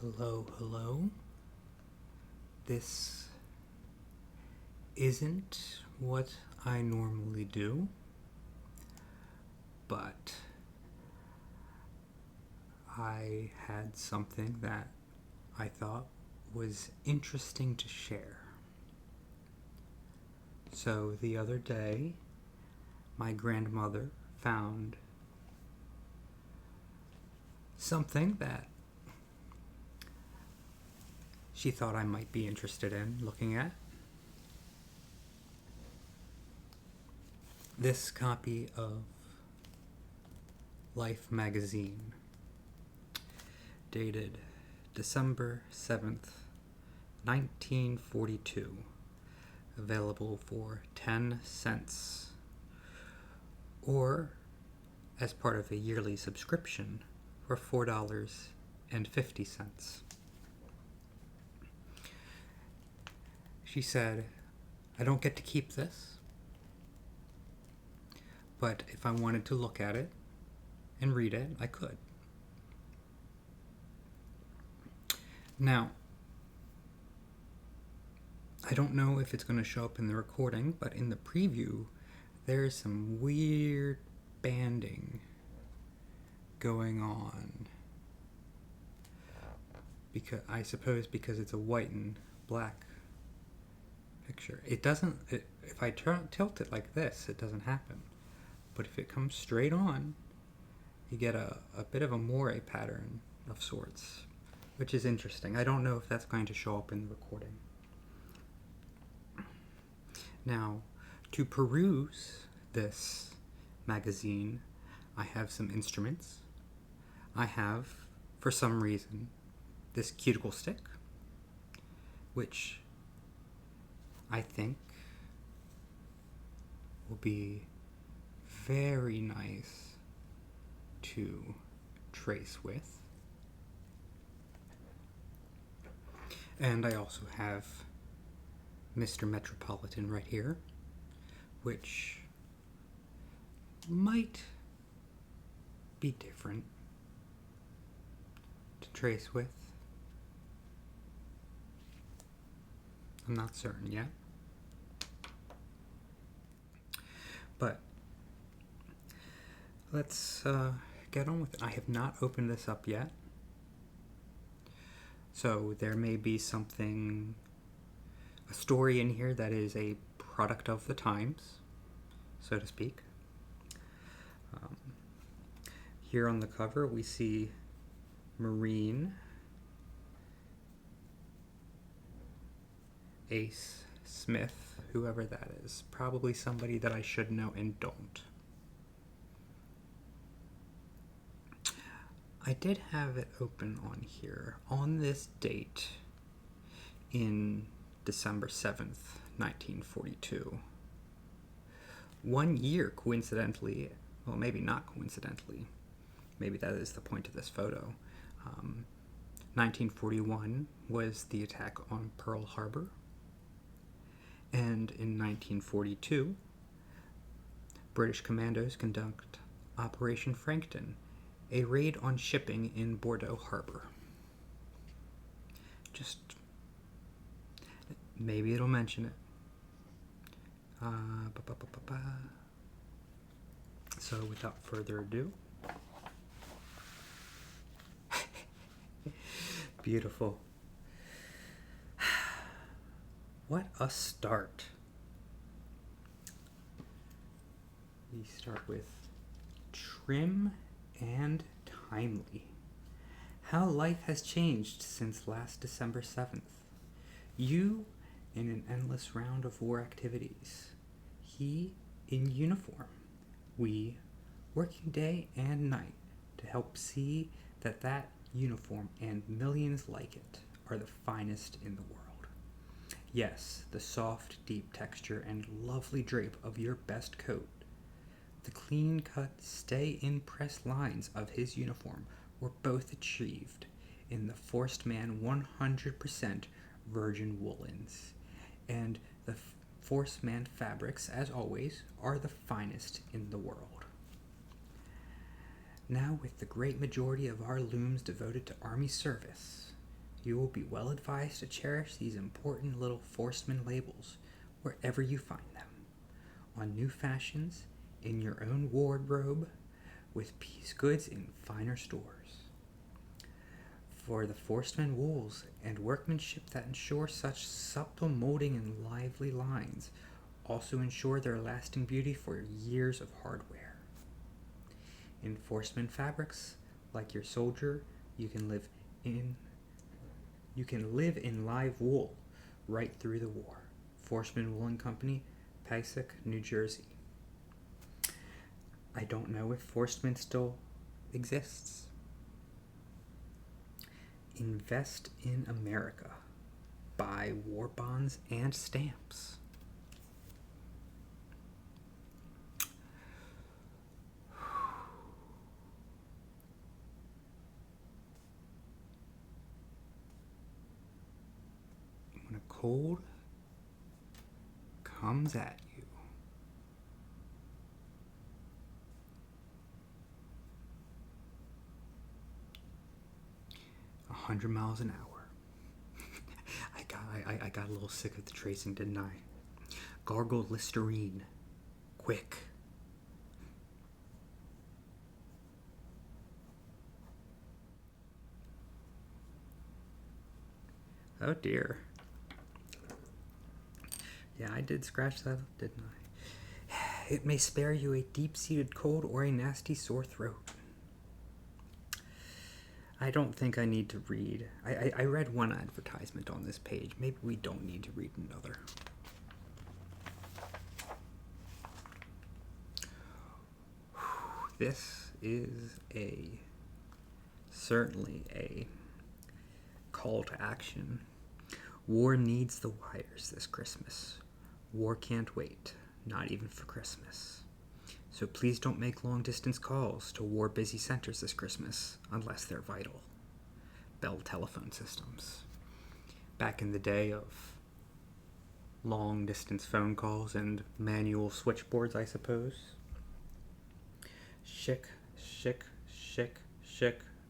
Hello, hello. This isn't what I normally do, but I had something that I thought was interesting to share. So the other day, my grandmother found something that she thought I might be interested in looking at. This copy of Life magazine, dated December 7th, 1942, available for 10 cents, or as part of a yearly subscription for $4.50. She said, "I don't get to keep this, but if I wanted to look at it and read it, I could." Now, I don't know if it's going to show up in the recording, but in the preview, there's some weird banding going on. Because I suppose because it's a white and black picture. It doesn't, if I tilt it like this, it doesn't happen. But if it comes straight on, you get a bit of a moire pattern of sorts, which is interesting. I don't know if that's going to show up in the recording. Now, to peruse this magazine, I have some instruments. I have, for some reason, this cuticle stick, which I think will be very nice to trace with. And I also have Mr. Metropolitan right here, which might be different to trace with. I'm not certain yet. But let's get on with it. I have not opened this up yet. So there may be something, a story in here that is a product of the times, so to speak. Here on the cover we see Marine Ace Smith, whoever that is. Probably somebody that I should know and don't. I did have it open on here on this date in December 7th, 1942. 1 year, coincidentally, well, maybe not coincidentally, maybe that is the point of this photo. 1941 was the attack on Pearl Harbor. And in 1942, British commandos conduct Operation Frankton, a raid on shipping in Bordeaux Harbor. Just, maybe it'll mention it. So without further ado, beautiful. What a start. We start with trim and timely. How life has changed since last December 7th. You in an endless round of war activities. He in uniform. We working day and night to help see that that uniform and millions like it are the finest in the world. Yes, the soft, deep texture and lovely drape of your best coat. The clean-cut, stay-in-press lines of his uniform were both achieved in the Forceman 100% virgin woolens. And the Forceman fabrics, as always, are the finest in the world. Now, with the great majority of our looms devoted to Army service, You will be well advised to cherish these important little Forceman labels wherever you find them, on new fashions, in your own wardrobe, with piece goods in finer stores. For the Forceman wools and workmanship that ensure such subtle molding and lively lines also ensure their lasting beauty for years of hard wear. In Forceman fabrics, like your soldier, you can live in live wool right through the war. Forceman Woolen Company, Passaic, New Jersey. I don't know if Forceman still exists. Invest in America. Buy war bonds and stamps. When a cold comes at you, 100 miles an hour. I got a little sick of the tracing, didn't I? Gargle Listerine. Quick. Oh dear. Yeah, I did scratch that up, didn't I? It may spare you a deep-seated cold or a nasty sore throat. I don't think I need to read. I read one advertisement on this page. Maybe we don't need to read another. This is certainly a call to action. War needs the wires this Christmas. War can't wait, not even for Christmas. So please don't make long-distance calls to war-busy centers this Christmas unless they're vital. Bell Telephone Systems. Back in the day of long-distance phone calls and manual switchboards, I suppose. Chic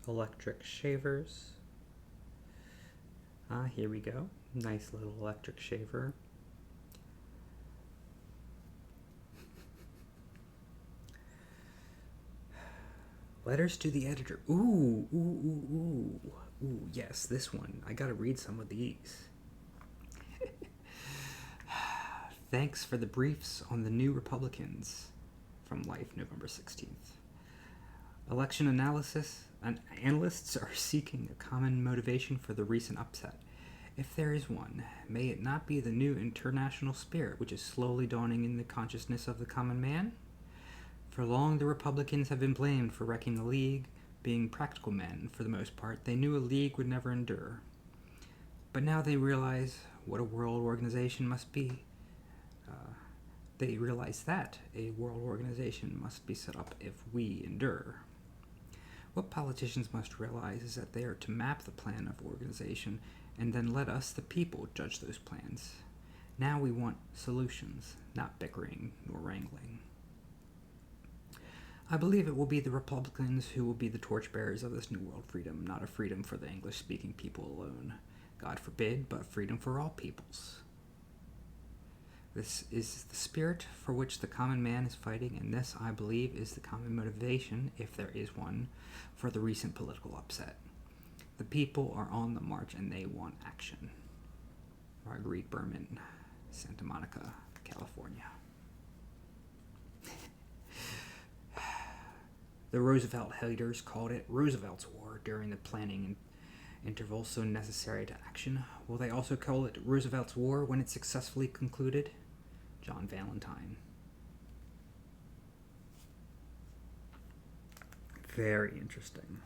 electric shavers. Here we go. Nice little electric shaver. Letters to the editor. Ooh, yes, this one. I gotta read some of these. Thanks for the briefs on the new Republicans. From Life, November 16th. Election analysts are seeking a common motivation for the recent upset. If there is one, may it not be the new international spirit which is slowly dawning in the consciousness of the common man? For long, the Republicans have been blamed for wrecking the League. Being practical men, for the most part, they knew a League would never endure. But now they realize what a world organization must be. They realize that a world organization must be set up if we endure. What politicians must realize is that they are to map the plan of organization and then let us, the people, judge those plans. Now we want solutions, not bickering nor wrangling. I believe it will be the Republicans who will be the torchbearers of this new world freedom, not a freedom for the English-speaking people alone. God forbid, but freedom for all peoples. This is the spirit for which the common man is fighting, and this, I believe, is the common motivation, if there is one, for the recent political upset. The people are on the march, and they want action. Marguerite Berman, Santa Monica, California. The Roosevelt haters called it Roosevelt's War during the planning interval so necessary to action. Will they also call it Roosevelt's War when it's successfully concluded? John Valentine. Very interesting.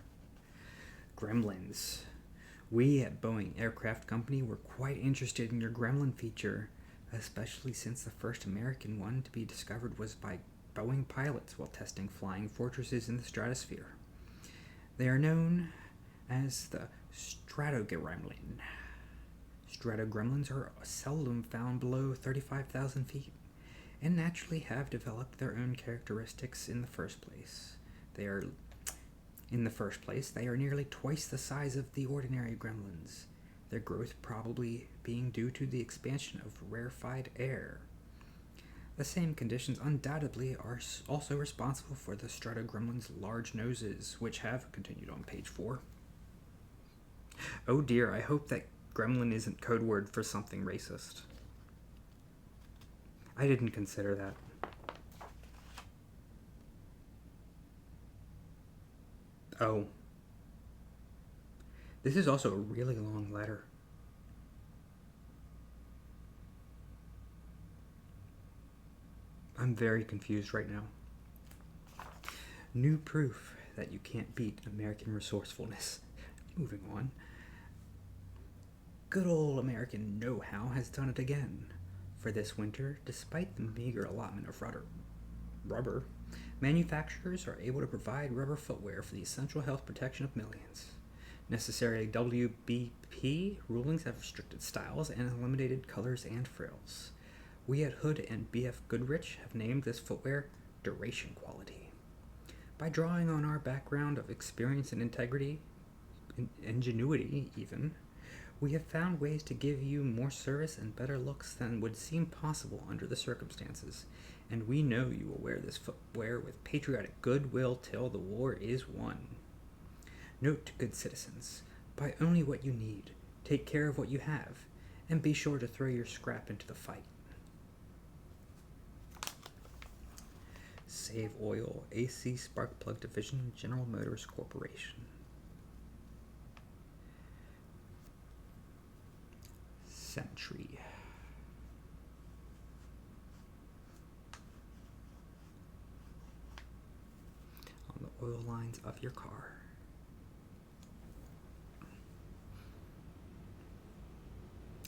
Gremlins. We at Boeing Aircraft Company were quite interested in your gremlin feature, especially since the first American one to be discovered was by Boeing pilots while testing flying fortresses in the stratosphere. They are known as the Stratogremlin. Stratogremlins are seldom found below 35,000 feet, and naturally have developed their own characteristics in the first place. They are nearly twice the size of the ordinary gremlins, their growth probably being due to the expansion of rarefied air. The same conditions undoubtedly are also responsible for the Stratogremlin's large noses, which have continued on page 4. Oh dear, I hope that gremlin isn't code word for something racist. I didn't consider that. Oh. This is also a really long letter. I'm very confused right now. New proof that you can't beat American resourcefulness. Moving on. Good old American know-how has done it again. For this winter, despite the meager allotment of rubber, manufacturers are able to provide rubber footwear for the essential health protection of millions. Necessary WBP rulings have restricted styles and eliminated colors and frills. We at Hood and BF Goodrich have named this footwear Duration Quality. By drawing on our background of experience and integrity, ingenuity even, we have found ways to give you more service and better looks than would seem possible under the circumstances, and we know you will wear this footwear with patriotic goodwill till the war is won. Note to good citizens, buy only what you need, take care of what you have, and be sure to throw your scrap into the fight. Save Oil, AC Spark Plug Division, General Motors Corporation. Sentry. On the oil lines of your car.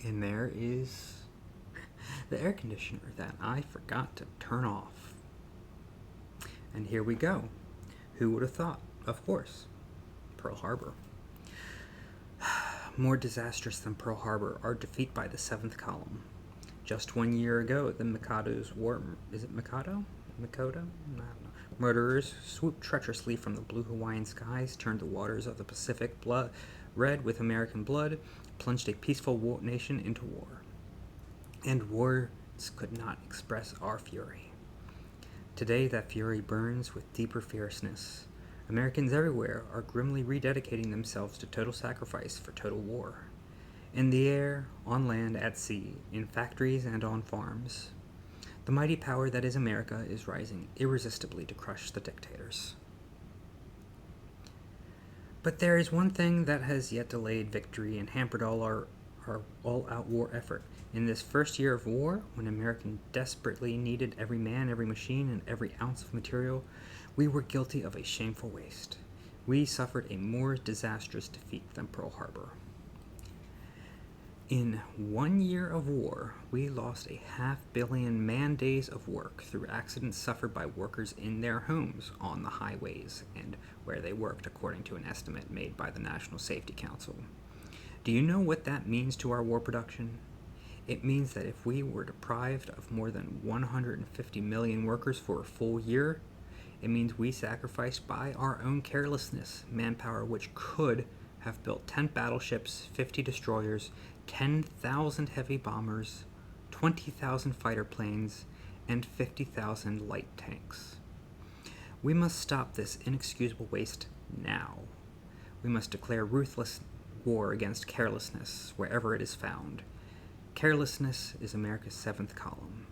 And there is the air conditioner that I forgot to turn off. And here we go. Who would have thought? Of course, Pearl Harbor. More disastrous than Pearl Harbor, our defeat by the 7th column. Just 1 year ago, the Mikado's war... Is it Mikado? Mikoto? I don't know. Murderers swooped treacherously from the blue Hawaiian skies, turned the waters of the Pacific red with American blood, plunged a peaceful nation into war. And words could not express our fury. Today, that fury burns with deeper fierceness. Americans everywhere are grimly rededicating themselves to total sacrifice for total war. In the air, on land, at sea, in factories and on farms. The mighty power that is America is rising irresistibly to crush the dictators. But there is one thing that has yet delayed victory and hampered all our all-out war effort. In this first year of war, when America desperately needed every man, every machine, and every ounce of material, we were guilty of a shameful waste. We suffered a more disastrous defeat than Pearl Harbor. In 1 year of war, we lost 500 million man-days of work through accidents suffered by workers in their homes, on the highways, and where they worked, according to an estimate made by the National Safety Council. Do you know what that means to our war production? It means that if we were deprived of more than 150 million workers for a full year, it means we sacrificed by our own carelessness manpower which could have built 10 battleships, 50 destroyers, 10,000 heavy bombers, 20,000 fighter planes, and 50,000 light tanks. We must stop this inexcusable waste now. We must declare ruthless war against carelessness wherever it is found. Carelessness is America's 7th column.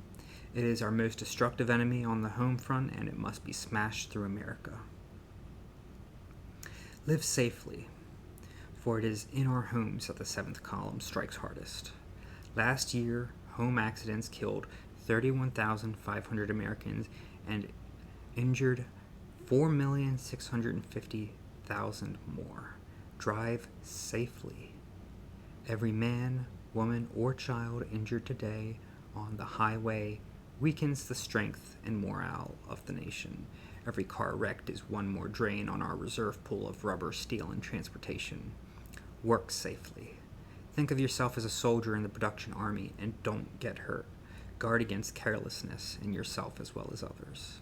It is our most destructive enemy on the home front, and it must be smashed through America. Live safely, for it is in our homes that the 7th column strikes hardest. Last year, home accidents killed 31,500 Americans and injured 4,650,000 more. Drive safely. Every man, woman, or child injured today on the highway weakens the strength and morale of the nation. Every car wrecked is one more drain on our reserve pool of rubber, steel, and transportation. Work safely. Think of yourself as a soldier in the production army and don't get hurt. Guard against carelessness in yourself as well as others.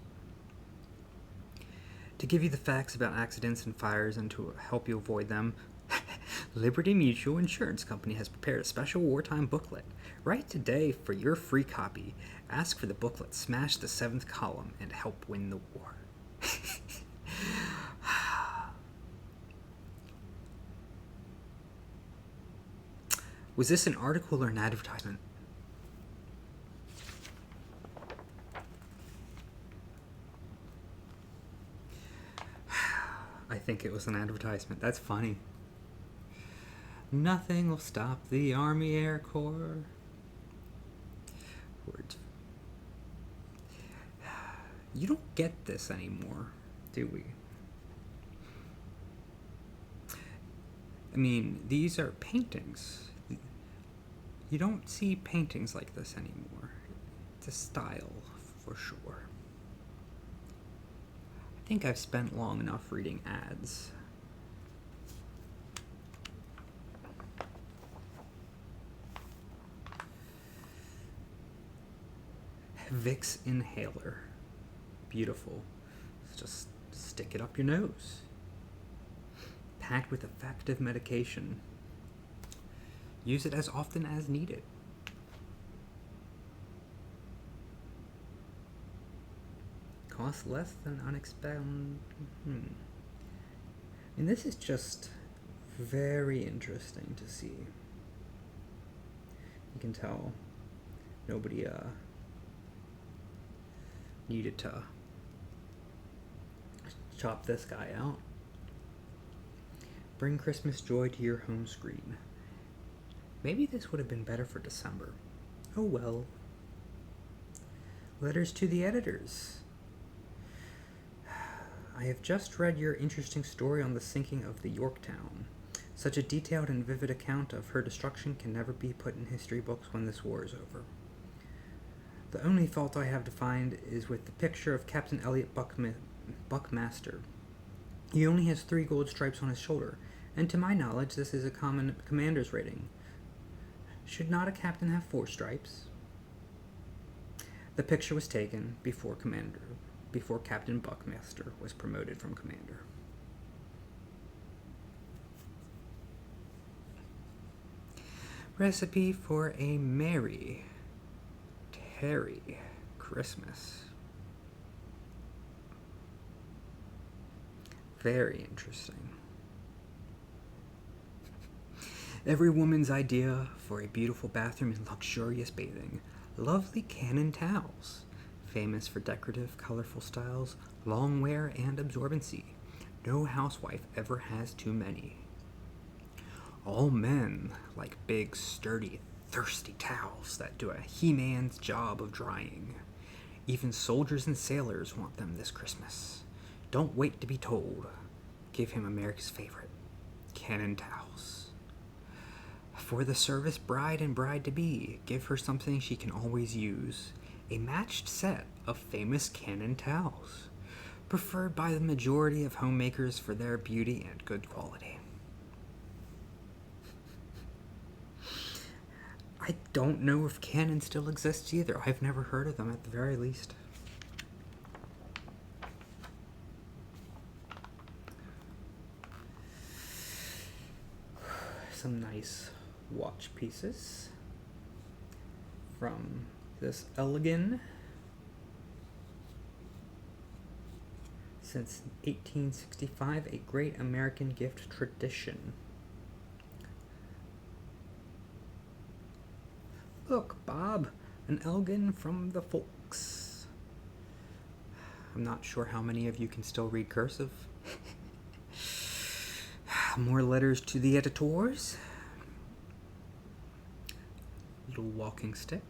To give you the facts about accidents and fires and to help you avoid them, Liberty Mutual Insurance Company has prepared a special wartime booklet. Write today for your free copy. Ask for the booklet, smash the 7th column, and help win the war. Was this an article or an advertisement? I think it was an advertisement. That's funny. Nothing will stop the Army Air Corps. Words. You don't get this anymore, do we? I mean, these are paintings. You don't see paintings like this anymore. It's a style, for sure. I think I've spent long enough reading ads. Vicks inhaler. Beautiful. Just stick it up your nose. Packed with effective medication. Use it as often as needed. Costs less than unexpected. And this is just very interesting to see. You can tell nobody needed to chop this guy out. Bring Christmas joy to your home screen. Maybe this would have been better for December. Oh well. Letters to the editors. I have just read your interesting story on the sinking of the Yorktown. Such a detailed and vivid account of her destruction can never be put in history books when this war is over. The only fault I have to find is with the picture of Captain Elliot Buckmaster. He only has 3 gold stripes on his shoulder, and to my knowledge this is a common commander's rating. Should not a captain have 4 stripes? The picture was taken before Captain Buckmaster was promoted from commander. Recipe for a merry Christmas. Very interesting. Every woman's idea for a beautiful bathroom is luxurious bathing. Lovely Cannon towels. Famous for decorative, colorful styles, long wear, and absorbency. No housewife ever has too many. All men like big, sturdy, thirsty towels that do a He-Man's job of drying. Even soldiers and sailors want them this Christmas. Don't wait to be told. Give him America's favorite, Cannon towels. For the service bride and bride-to-be, give her something she can always use. A matched set of famous Cannon towels, preferred by the majority of homemakers for their beauty and good quality. I don't know if Canon still exists either. I've never heard of them at the very least. Some nice watch pieces from this Elegant. Since 1865, a great American gift tradition. Look, Bob, an Elgin from the folks. I'm not sure how many of you can still read cursive. More letters to the editors. Little walking stick.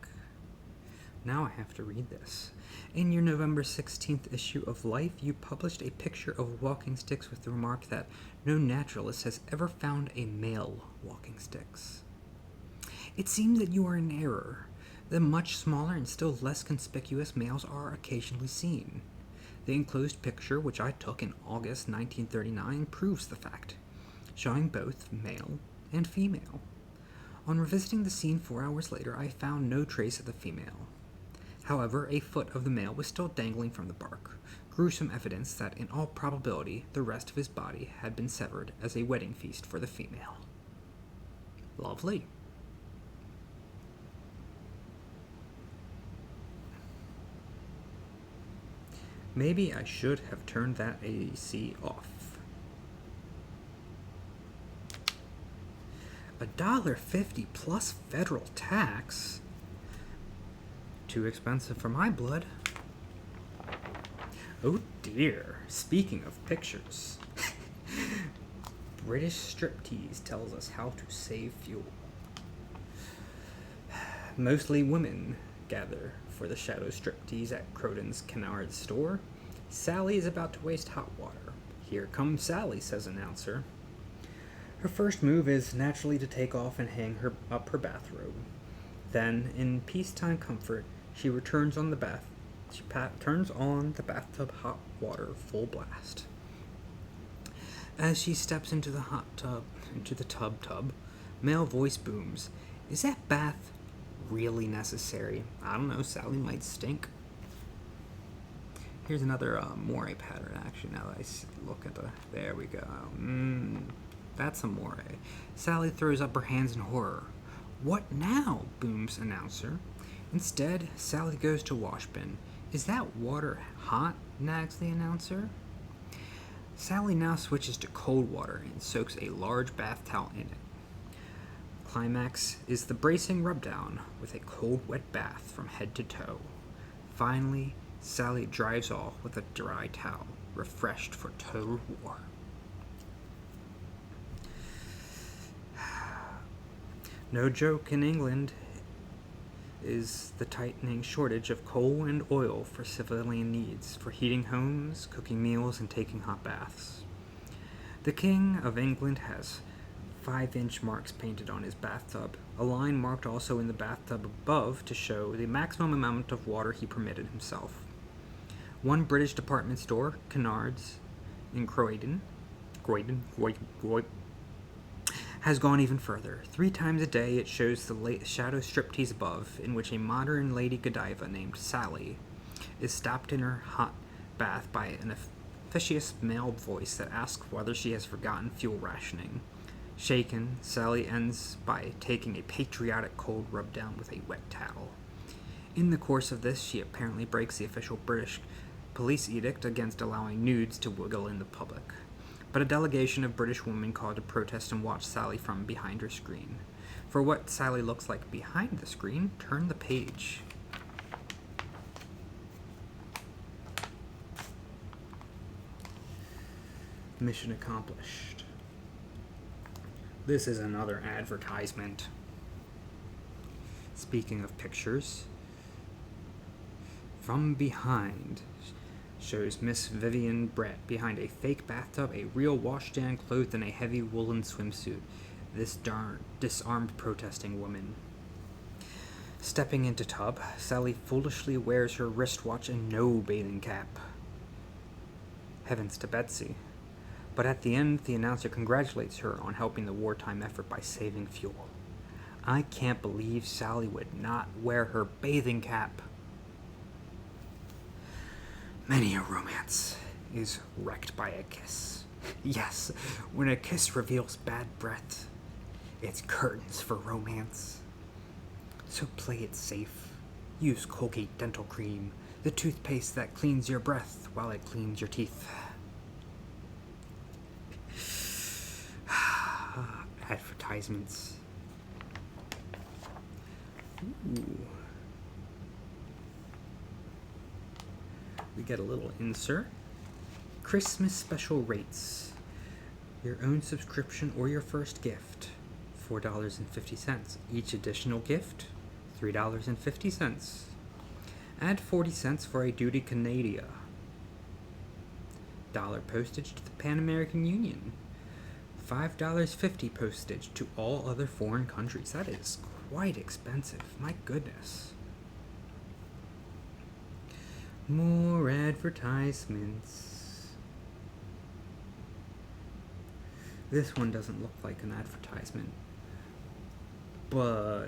Now I have to read this. In your November 16th issue of Life, you published a picture of walking sticks with the remark that no naturalist has ever found a male walking sticks. It seems that you are in error. The much smaller and still less conspicuous males are occasionally seen. The enclosed picture, which I took in August 1939, proves the fact, showing both male and female. On revisiting the scene 4 hours later, I found no trace of the female. However, a foot of the male was still dangling from the bark, gruesome evidence that in all probability the rest of his body had been severed as a wedding feast for the female. Lovely. Maybe I should have turned that AC off. $1.50 plus federal tax? Too expensive for my blood. Oh dear, speaking of pictures. British striptease tells us how to save fuel. Mostly women gather for the shadow striptease at Croton's Kennard store. Sally is about to waste hot water. Here comes Sally, says announcer. Her first move is naturally to take off and hang up her bathrobe. Then, in peacetime comfort, she turns on the bathtub hot water full blast. As she steps into the tub, male voice booms, "Is that bath really necessary? I don't know, Sally might stink." Here's another moire pattern, actually, now that I look at there we go. That's a moire. Sally throws up her hands in horror. "What now?" booms announcer. Instead, Sally goes to washbin. "Is that water hot?" nags the announcer. Sally now switches to cold water and soaks a large bath towel in it. Climax is the bracing rubdown with a cold, wet bath from head to toe. Finally, Sally drives off with a dry towel, refreshed for total war. No joke in England is the tightening shortage of coal and oil for civilian needs, for heating homes, cooking meals, and taking hot baths. The King of England has 5-inch marks painted on his bathtub, a line marked also in the bathtub above to show the maximum amount of water he permitted himself. One British department store, Kennard's, in Croydon, has gone even further. 3 times a day it shows the shadow striptease above, in which a modern Lady Godiva named Sally is stopped in her hot bath by an officious male voice that asks whether she has forgotten fuel rationing. Shaken, Sally ends by taking a patriotic cold rub-down with a wet towel. In the course of this, she apparently breaks the official British police edict against allowing nudes to wiggle in the public. But a delegation of British women called to protest and watch Sally from behind her screen. For what Sally looks like behind the screen, turn the page. Mission accomplished. This is another advertisement. Speaking of pictures, from behind shows Miss Vivian Brett behind a fake bathtub, a real washstand clothed in a heavy woolen swimsuit. This disarmed protesting woman. Stepping into tub, Sally foolishly wears her wristwatch and no bathing cap. Heavens to Betsy. But at the end, the announcer congratulates her on helping the wartime effort by saving fuel. I can't believe Sally would not wear her bathing cap. Many a romance is wrecked by a kiss. Yes, when a kiss reveals bad breath, it's curtains for romance. So play it safe. Use Colgate Dental Cream, the toothpaste that cleans your breath while it cleans your teeth. Advertisements. Ooh. We get a little insert. Christmas special rates. Your own subscription or your first gift, $4.50. Each additional gift, $3.50. Add 40 cents for a duty Canada. $1 postage to the Pan American Union. $5.50 postage to all other foreign countries. That is quite expensive. My goodness. More advertisements. This one doesn't look like an advertisement, but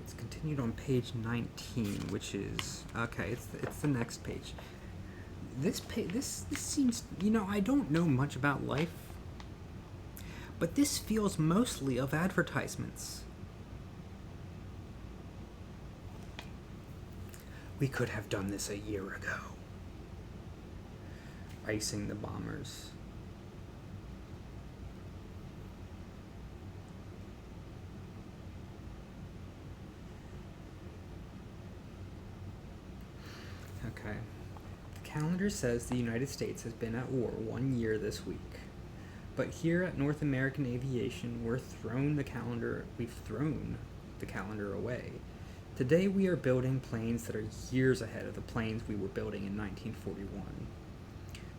it's continued on page 19, which is okay. It's the next page. This seems, I don't know much about life, but this feels mostly of advertisements. We could have done this a year ago. Icing the bombers. Okay. The calendar says the United States has been at war 1 year this week. But here at North American Aviation, we've thrown the calendar away. Today we are building planes that are years ahead of the planes we were building in 1941.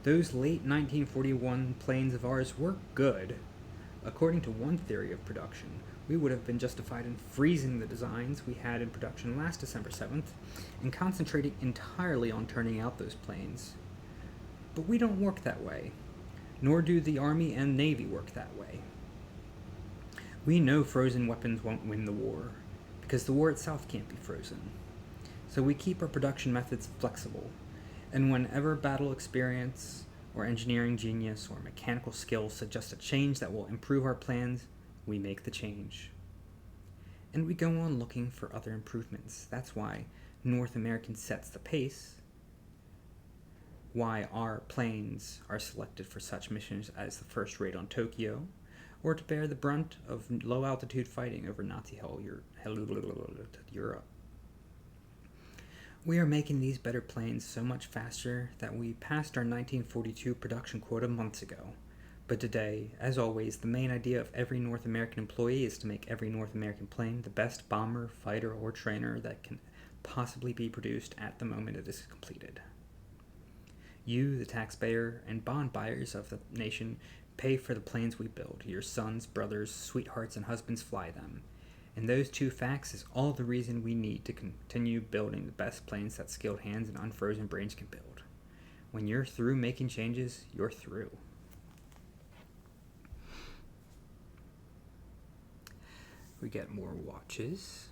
Those late 1941 planes of ours were good. According to one theory of production, we would have been justified in freezing the designs we had in production last December 7th and concentrating entirely on turning out those planes. But we don't work that way, nor do the Army and Navy work that way. We know frozen weapons won't win the war, because the war itself can't be frozen. So we keep our production methods flexible, and whenever battle experience or engineering genius or mechanical skill suggest a change that will improve our plans, we make the change. And we go on looking for other improvements. That's why North American sets the pace, why our planes are selected for such missions as the first raid on Tokyo, or to bear the brunt of low-altitude fighting over Nazi Europe. We are making these better planes so much faster that we passed our 1942 production quota months ago. But today, as always, the main idea of every North American employee is to make every North American plane the best bomber, fighter, or trainer that can possibly be produced at the moment it is completed. You, the taxpayer and bond buyers of the nation, pay for the planes we build. Your sons, brothers, sweethearts, and husbands fly them. And those two facts is all the reason we need to continue building the best planes that skilled hands and unfrozen brains can build. When you're through making changes, you're through. We get more watches.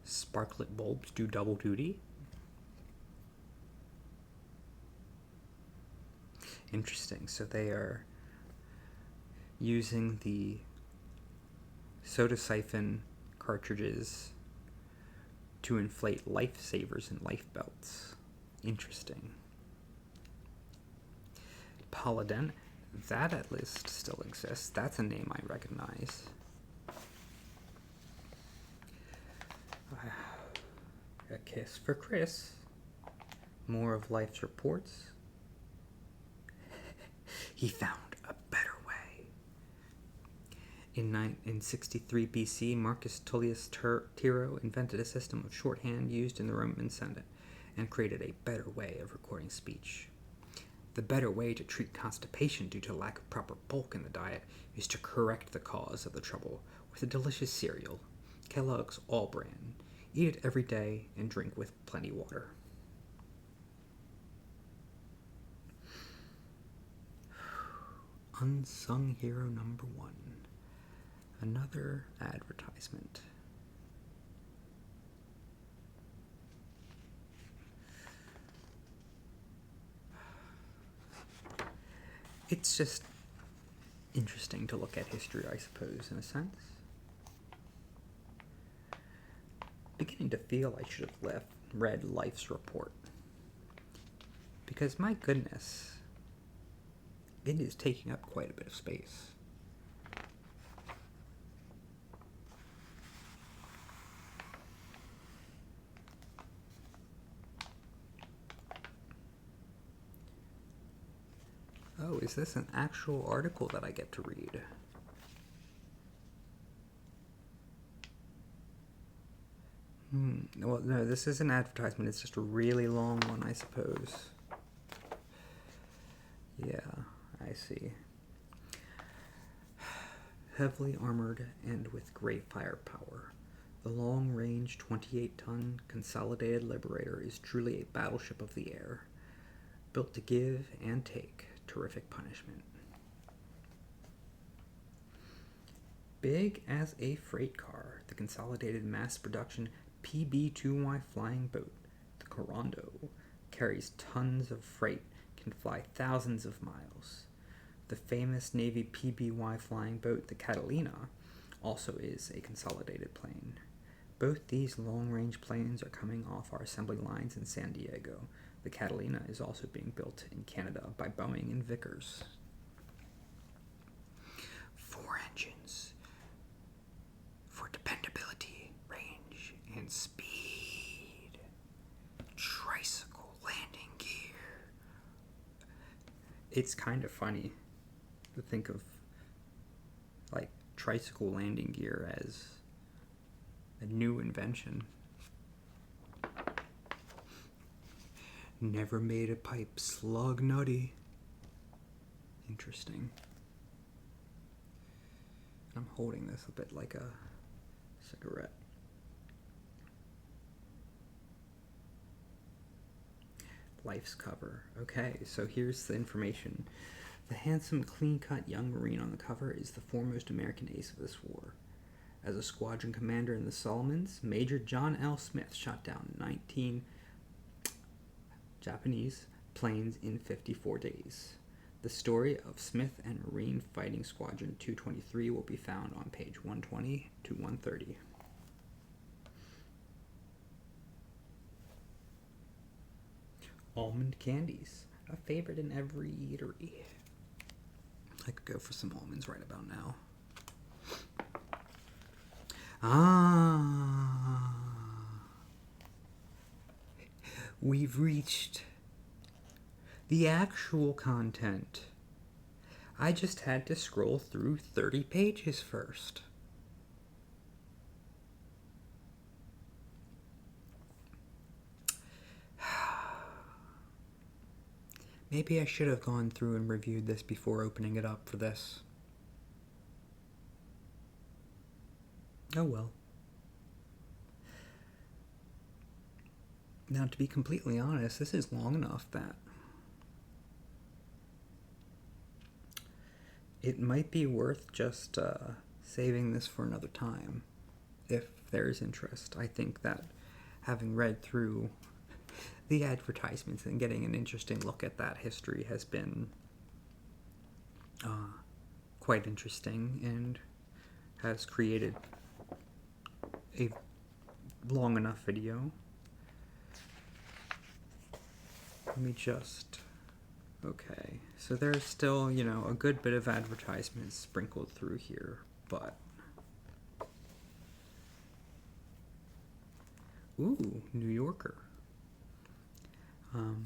Sparklet bulbs do double duty. Interesting. So they are using the soda siphon cartridges to inflate lifesavers and life belts. Interesting. Paladin, that at least still exists. That's a name I recognize. A kiss for Chris. More of life's reports. He found a better way. In 63 BC, Marcus Tullius Tiro invented a system of shorthand used in the Roman Senate and created a better way of recording speech. The better way to treat constipation due to lack of proper bulk in the diet is to correct the cause of the trouble with a delicious cereal, Kellogg's All Bran. Eat it every day and drink with plenty water. Unsung hero number 1. Another advertisement. It's just interesting to look at history, I suppose, in a sense. Beginning to feel I should have read Life's Report. Because, my goodness, it is taking up quite a bit of space. Oh, is this an actual article that I get to read? Well, no, this is an advertisement. It's just a really long one, I suppose. Yeah, I see. Heavily armored and with great firepower, the long-range 28-ton Consolidated Liberator is truly a battleship of the air, built to give and take terrific punishment. Big as a freight car, the Consolidated Mass Production PB-2Y flying boat, the Corondo, carries tons of freight, can fly thousands of miles. The famous Navy PBY flying boat, the Catalina, also is a consolidated plane. Both these long-range planes are coming off our assembly lines in San Diego. The Catalina is also being built in Canada by Boeing and Vickers. 4 engines for dependability, range, and speed. Tricycle landing gear. It's kind of funny to think of like tricycle landing gear as a new invention. Never made a pipe slug nutty. Interesting. I'm holding this a bit like a cigarette. Life's cover. Okay, so here's the information. The handsome, clean-cut young Marine on the cover is the foremost American ace of this war. As a squadron commander in the Solomons, Major John L. Smith shot down 19 Japanese planes in 54 days. The story of Smith and Marine Fighting Squadron 223 will be found on page 120 to 130. Almond candies, a favorite in every eatery. I could go for some almonds right about now. We've reached the actual content. I just had to scroll through 30 pages first. Maybe I should have gone through and reviewed this before opening it up for this. Oh well. Now, to be completely honest, this is long enough that it might be worth just saving this for another time, if there is interest. I think that having read through the advertisements and getting an interesting look at that history has been quite interesting and has created a long enough video. Let me just... Okay, so there's still, a good bit of advertisements sprinkled through here, but... Ooh, New Yorker. How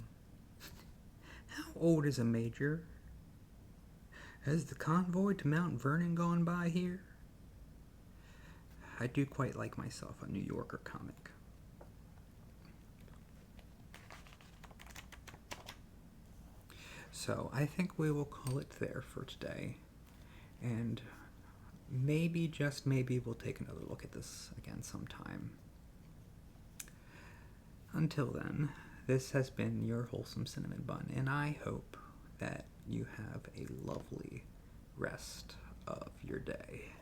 old is a major? Has the convoy to Mount Vernon gone by here? I do quite like myself a New Yorker comic. So I think we will call it there for today. And maybe, just maybe, we'll take another look at this again sometime. Until then, this has been your Wholesome Cinnamon Bun, and I hope that you have a lovely rest of your day.